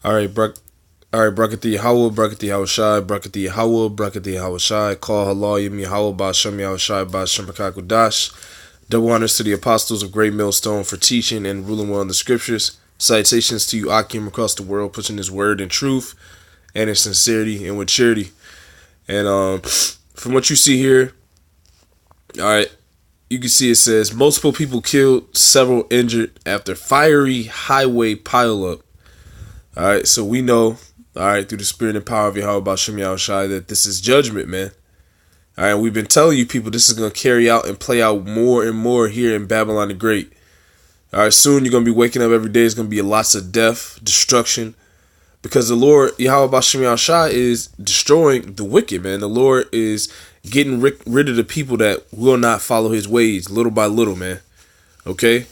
All right, all right, Brakati Yahweh, Brakati Yahushai, Brakati Yahweh, Brakati Yahushai, Call Halal Yim Yahweh, Bashem Yahushai, Bashem Kudash. Double honors to the apostles of Great Millstone for teaching and ruling well in the scriptures. Citations to you, Akim, across the world, pushing his word in truth and in sincerity and with charity. And from what you see here, all right, you can see it says multiple people killed, several injured after fiery highway pileup. All right, so we know, all right, through the spirit and power of Yahweh Bashem Yahushai, that this is judgment, man. All right, we've been telling you people this is going to carry out and play out more and more here in Babylon the Great. All right, soon you're going to be waking up every day. It's going to be lots of death, destruction, because the Lord, Yahweh Bashem Yahushai, is destroying the wicked, man. The Lord is getting rid of the people that will not follow his ways little by little, man. Okay?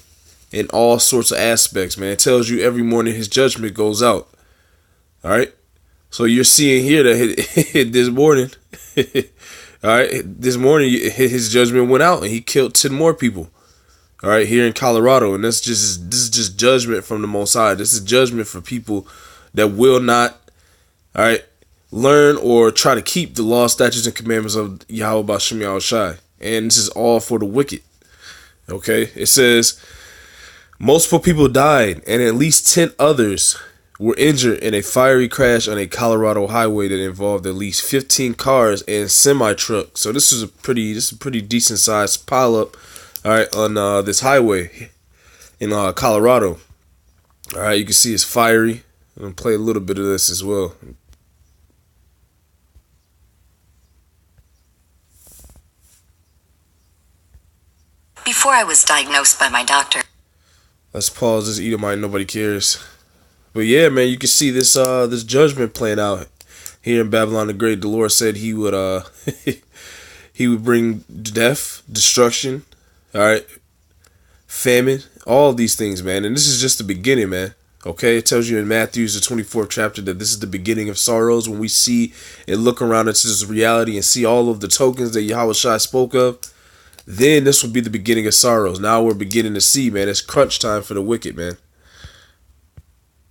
In all sorts of aspects, man. It tells you every morning his judgment goes out. All right? So you're seeing here that this morning, all right, this morning his judgment went out and he killed 10 more people. All right, here in Colorado. And this is just judgment from the Most High. This is judgment for people that will not, all right, learn or try to keep the law, statutes, and commandments of Yahweh Bashem Yahushai. And this is all for the wicked. Okay? It says multiple people died and at least 10 others were injured in a fiery crash on a Colorado highway that involved at least 15 cars and semi-truck. So this is a pretty decent sized pileup, all right, on this highway in Colorado. All right, you can see it's fiery. I'm gonna play a little bit of this as well. Before I was diagnosed by my doctor. Let's pause this Edomite. Nobody cares. But yeah, man, you can see this this judgment playing out here in Babylon the Great. The Lord said he would he would bring death, destruction, all right, famine, all these things, man. And this is just the beginning, man. Okay, it tells you in Matthew's the 24th chapter that this is the beginning of sorrows. When we see and look around into this reality and see all of the tokens that Yahweh Shai spoke of, then this will be the beginning of sorrows. Now we're beginning to see, man, it's crunch time for the wicked, man.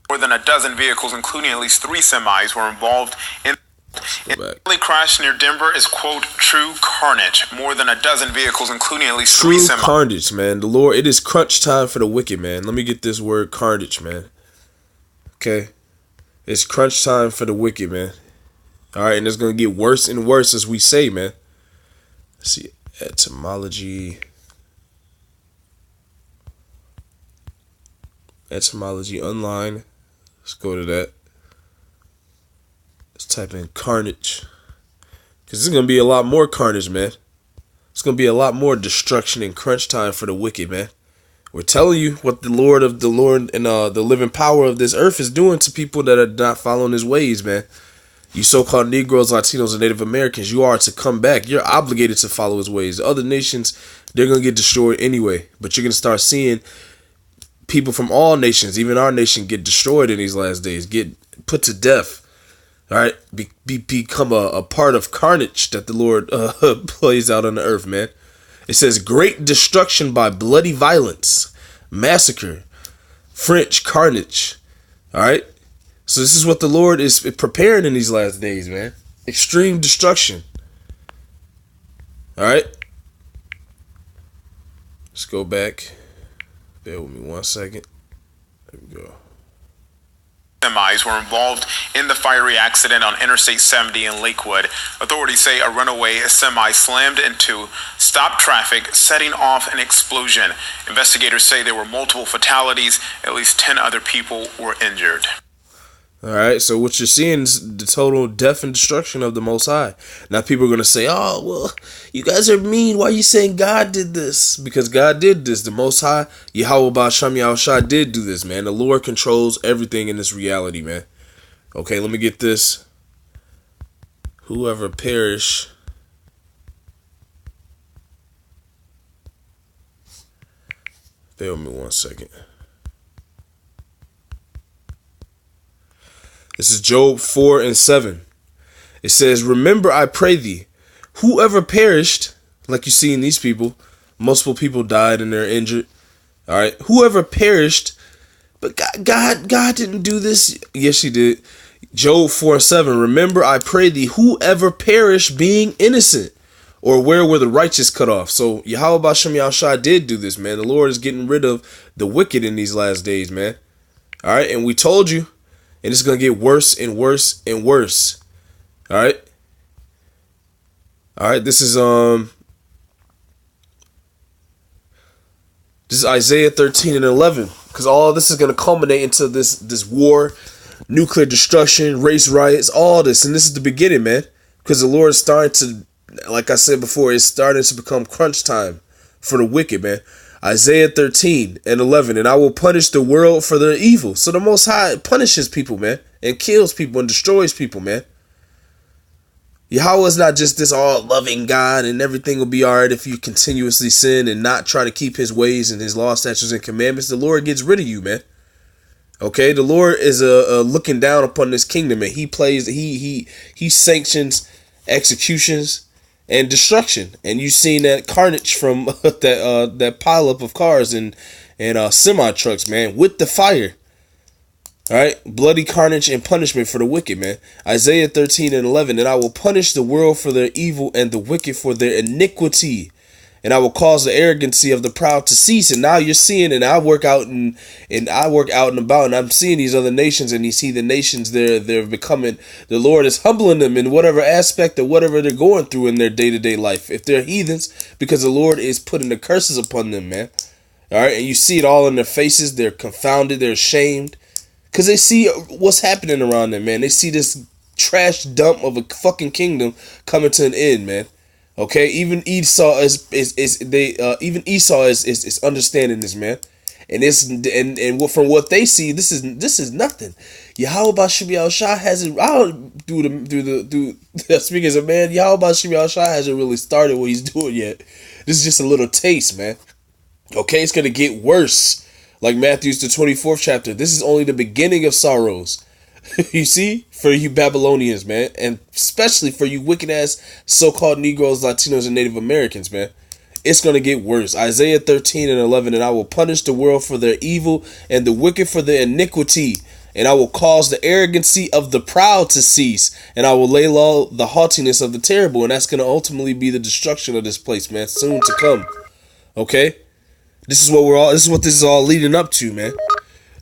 More than a dozen vehicles, including at least 3 semis, were involved in the crash near Denver is, quote, true carnage. More than a dozen vehicles, including at least 3 semis. True carnage, man. The Lord, it is crunch time for the wicked, man. Let me get this word carnage, man. Okay? It's crunch time for the wicked, man. All right, and it's going to get worse and worse as we say, man. Let's see. Etymology online. Let's go to that. Let's type in carnage, because there's gonna be a lot more carnage, man. It's gonna be a lot more destruction and crunch time for the wicked, man. We're telling you what the Lord and the living power of this earth is doing to people that are not following his ways, man. You so-called Negroes, Latinos, and Native Americans, you are to come back. You're obligated to follow his ways. The other nations, they're going to get destroyed anyway. But you're going to start seeing people from all nations, even our nation, get destroyed in these last days, get put to death. All right? Become a part of carnage that the Lord plays out on the earth, man. It says, great destruction by bloody violence, massacre, French carnage. All right? So this is what the Lord is preparing in these last days, man. Extreme destruction. All right. Let's go back. Bear with me 1 second. There we go. Semis were involved in the fiery accident on Interstate 70 in Lakewood. Authorities say a runaway semi slammed into stopped traffic, setting off an explosion. Investigators say there were multiple fatalities. At least 10 other people were injured. All right, so what you're seeing is the total death and destruction of the Most High. Now people are going to say, oh, well, you guys are mean. Why are you saying God did this? Because God did this. The Most High, Yahweh Bashem Yahushai, did do this, man. The Lord controls everything in this reality, man. Okay, let me get this. Whoever perish. Bear with me 1 second. This is Job 4:7. It says, remember, I pray thee, whoever perished, like you see in these people, multiple people died and they're injured. All right. Whoever perished But God didn't do this. Yes, he did. Job 4:7. Remember, I pray thee, whoever perish being innocent, or where were the righteous cut off? So Yahweh Bashem Yahushua did do this, man. The Lord is getting rid of the wicked in these last days, man. All right, and we told you, and it's gonna get worse and worse and worse. All right. All right. This is Isaiah 13:11, because all this is gonna culminate into this war, nuclear destruction, race riots, all this, and this is the beginning, man. Because the Lord is starting to, like I said before, it's starting to become crunch time for the wicked, man. Isaiah 13:11, and I will punish the world for their evil. So the Most High punishes people, man, and kills people and destroys people, man. Yahweh is not just this all loving God and everything will be alright if you continuously sin and not try to keep his ways and his law, statutes, and commandments. The Lord gets rid of you, man. Okay, the Lord is looking down upon this kingdom, and he sanctions executions and destruction. And you've seen that carnage from that pileup of cars and semi trucks, man, with the fire. All right, bloody carnage and punishment for the wicked, man. Isaiah 13:11, and I will punish the world for their evil and the wicked for their iniquity, and I will cause the arrogancy of the proud to cease. And now you're seeing, and I work out and about, and I'm seeing these other nations, and you see the nations they're becoming. The Lord is humbling them in whatever aspect of whatever they're going through in their day-to-day life. If they're heathens, because the Lord is putting the curses upon them, man. All right, and you see it all in their faces. They're confounded. They're ashamed. Because they see what's happening around them, man. They see this trash dump of a fucking kingdom coming to an end, man. Okay, even Esau is understanding this, man. And from what they see, this is nothing. Yahweh Bashem Yahushua hasn't. I'll do the speaking as a man. Yahweh Bashem Yahushua hasn't really started what he's doing yet. This is just a little taste, man. Okay, it's gonna get worse. Like Matthew's the 24th chapter. This is only the beginning of sorrows. You see? For you Babylonians, man. And especially for you wicked ass so-called Negroes, Latinos, and Native Americans, man. It's going to get worse. Isaiah 13:11, and I will punish the world for their evil and the wicked for their iniquity. And I will cause the arrogancy of the proud to cease. And I will lay low the haughtiness of the terrible. And that's going to ultimately be the destruction of this place, man. Soon to come. Okay? This is what this is all leading up to, man.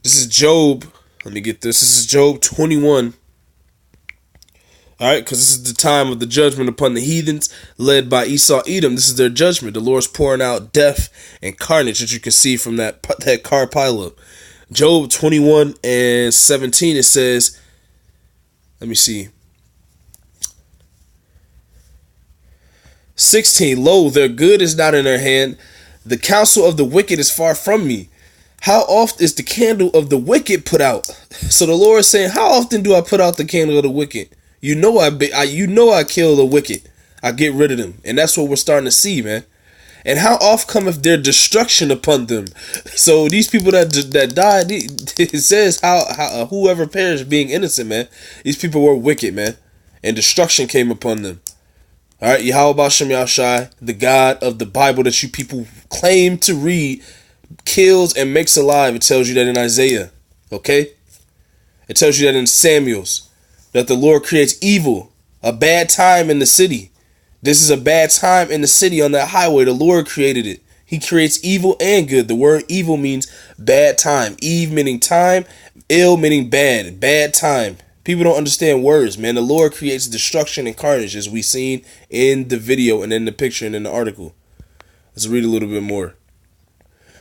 This is Job. Let me get this. This is Job 21. All right, because this is the time of the judgment upon the heathens led by Esau, Edom. This is their judgment. The Lord's pouring out death and carnage, as you can see from that car pileup. Job 21:17. It says, let me see. 16. Lo, their good is not in their hand. The counsel of the wicked is far from me. How oft is the candle of the wicked put out? So the Lord is saying, how often do I put out the candle of the wicked? You know I kill the wicked. I get rid of them. And that's what we're starting to see, man. And how oft cometh their destruction upon them? So these people that died, it says how whoever perished being innocent, man. These people were wicked, man. And destruction came upon them. All right, Yahweh Bashem Yahushua, the God of the Bible that you people claim to read, kills and makes alive. It tells you that in Isaiah, okay? It tells you that in Samuel's, that the Lord creates evil, a bad time in the city. This is a bad time in the city on that highway. The Lord created it. He creates evil and good. The word evil means bad time. Eve meaning time, ill meaning bad, bad time. People don't understand words, man. The Lord creates destruction and carnage, as we seen in the video and in the picture and in the article. Let's read a little bit more.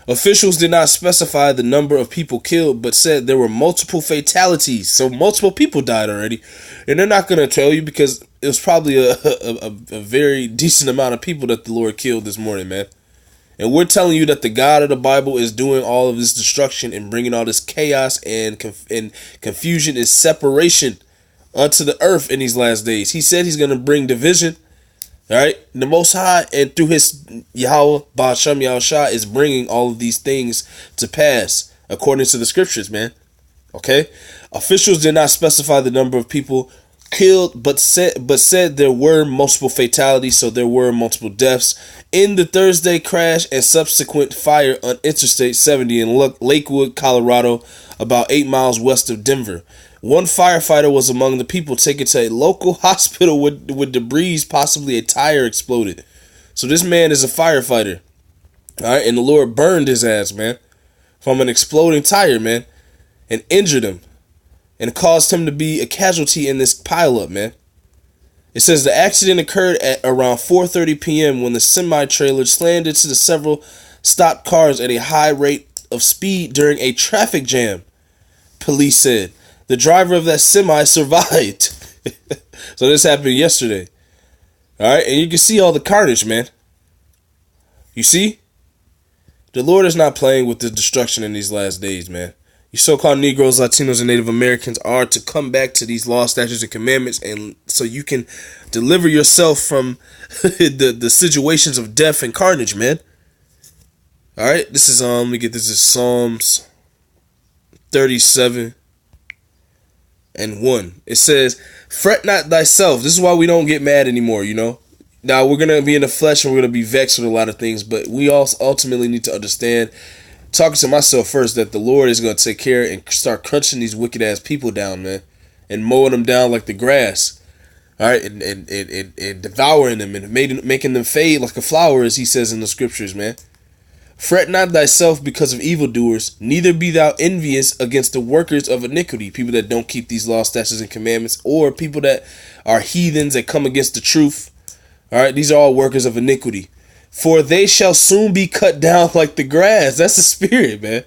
Officials did not specify the number of people killed, but said there were multiple fatalities. So multiple people died already. And they're not going to tell you because it was probably a very decent amount of people that the Lord killed this morning, man. And we're telling you that the God of the Bible is doing all of this destruction and bringing all this chaos and confusion and separation onto the earth in these last days. He said he's going to bring division. All right. The Most High and through his Yahweh, Ba'ashem Yahushua, is bringing all of these things to pass according to the scriptures, man. Okay. Officials did not specify the number of people killed, but said there were multiple fatalities, so there were multiple deaths in the Thursday crash and subsequent fire on Interstate 70 in Lakewood, Colorado, about 8 miles west of Denver. One firefighter was among the people taken to a local hospital with debris, possibly a tire exploded. So this man is a firefighter, all right, and the Lord burned his ass, man, from an exploding tire, man, and injured him, and caused him to be a casualty in this pileup, man. It says the accident occurred at around 4:30 p.m. when the semi-trailer slammed into the several stopped cars at a high rate of speed during a traffic jam, police said. The driver of that semi survived. So this happened yesterday. Alright, and you can see all the carnage, man. You see? The Lord is not playing with the destruction in these last days, man. You so-called Negroes, Latinos, and Native Americans are to come back to these laws, statutes, and commandments, and so you can deliver yourself from the situations of death and carnage, man. Alright, this is let me get this. Is Psalms 37 and 1. It says, fret not thyself. This is why we don't get mad anymore, you know. Now, we're going to be in the flesh and we're going to be vexed with a lot of things, but we also ultimately need to understand, talking to myself first, that the Lord is going to take care and start crunching these wicked ass people down, man, and mowing them down like the grass, all right, and devouring them and making them fade like a flower, as he says in the scriptures, man. Fret not thyself because of evildoers, neither be thou envious against the workers of iniquity, people that don't keep these laws, statutes, and commandments, or people that are heathens that come against the truth. All right, these are all workers of iniquity. For they shall soon be cut down like the grass. That's the spirit, man.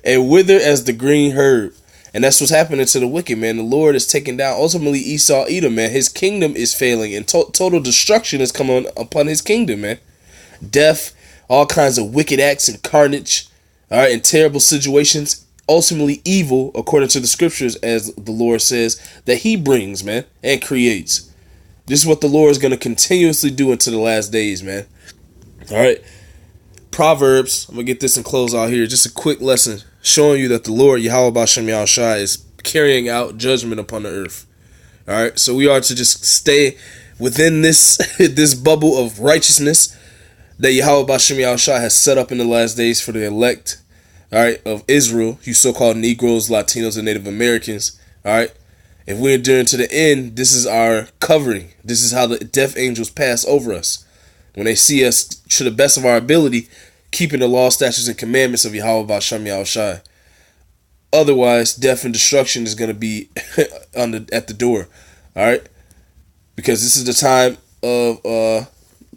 And wither as the green herb. And that's what's happening to the wicked, man. The Lord is taking down, ultimately, Esau, Edom, man. His kingdom is failing, and total destruction is coming upon his kingdom, man. Death, all kinds of wicked acts and carnage, all right, and terrible situations, ultimately evil, according to the scriptures, as the Lord says, that he brings, man, and creates. This is what the Lord is going to continuously do into the last days, man. All right. Proverbs, I'm going to get this and close out here. Just a quick lesson showing you that the Lord, Yahweh Bashem Yahushai, is carrying out judgment upon the earth. All right. So we are to just stay within this, this bubble of righteousness that Yahweh Bashem Yahushai has set up in the last days for the elect, all right, of Israel, you so-called Negroes, Latinos, and Native Americans, all right. If we endure to the end, this is our covering. This is how the death angels pass over us. When they see us, to the best of our ability, keeping the law, statutes, and commandments of Yahweh Bashem Yahushai. Otherwise, death and destruction is going to be at the door, all right? Because this is the time of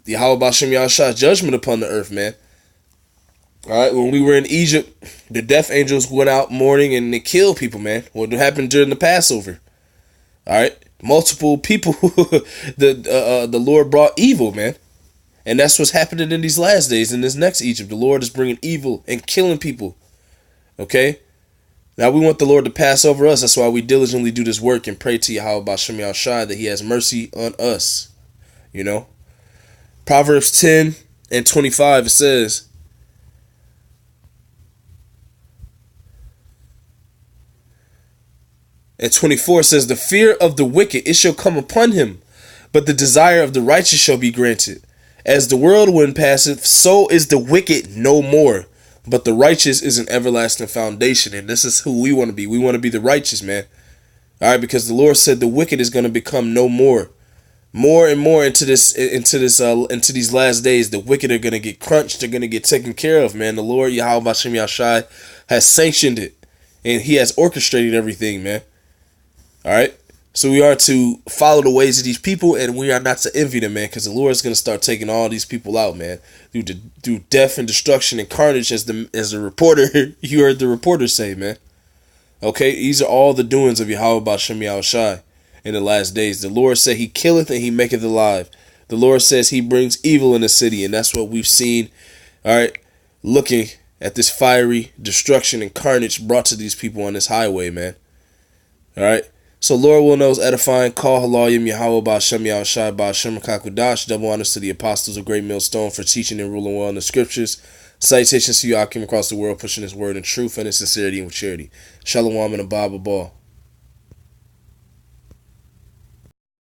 Yahweh Bashem Yahushai's judgment upon the earth, man. All right, when we were in Egypt, the death angels went out mourning and they killed people, man. What happened during the Passover? All right, multiple people, the Lord brought evil, man. And that's what's happening in these last days, in this next Egypt. The Lord is bringing evil and killing people, okay? Now we want the Lord to pass over us. That's why we diligently do this work and pray to Yahweh Bashem Yahushai that he has mercy on us, you know? Proverbs 10 and 25, it says, and 24 says, the fear of the wicked, it shall come upon him, but the desire of the righteous shall be granted. As the whirlwind passeth, so is the wicked no more, but the righteous is an everlasting foundation. And this is who we want to be. We want to be the righteous, man. All right, because the Lord said the wicked is going to become no more. More and more into these last days, the wicked are going to get crunched. They're going to get taken care of, man. The Lord, Yahweh Bashem Yahushai, has sanctioned it, and he has orchestrated everything, man. All right. So we are to follow the ways of these people, and we are not to envy them, man, because the Lord is going to start taking all these people out, man, through death and destruction and carnage, as the reporter, you heard the reporter say, man. Okay, these are all the doings of Yahweh Bashem Yahushai in the last days. The Lord said he killeth and he maketh alive. The Lord says he brings evil in the city, and that's what we've seen, all right, looking at this fiery destruction and carnage brought to these people on this highway, man. All right. So Lord will knows edifying, call halayim Yahweh Bashem Yahushai Bashem Kakudash. Double honors to the apostles of Great Millstone for teaching and ruling well in the scriptures. Salutations to you, I came across the world pushing his word in truth and in sincerity and with charity. Shalom and a Bible ball.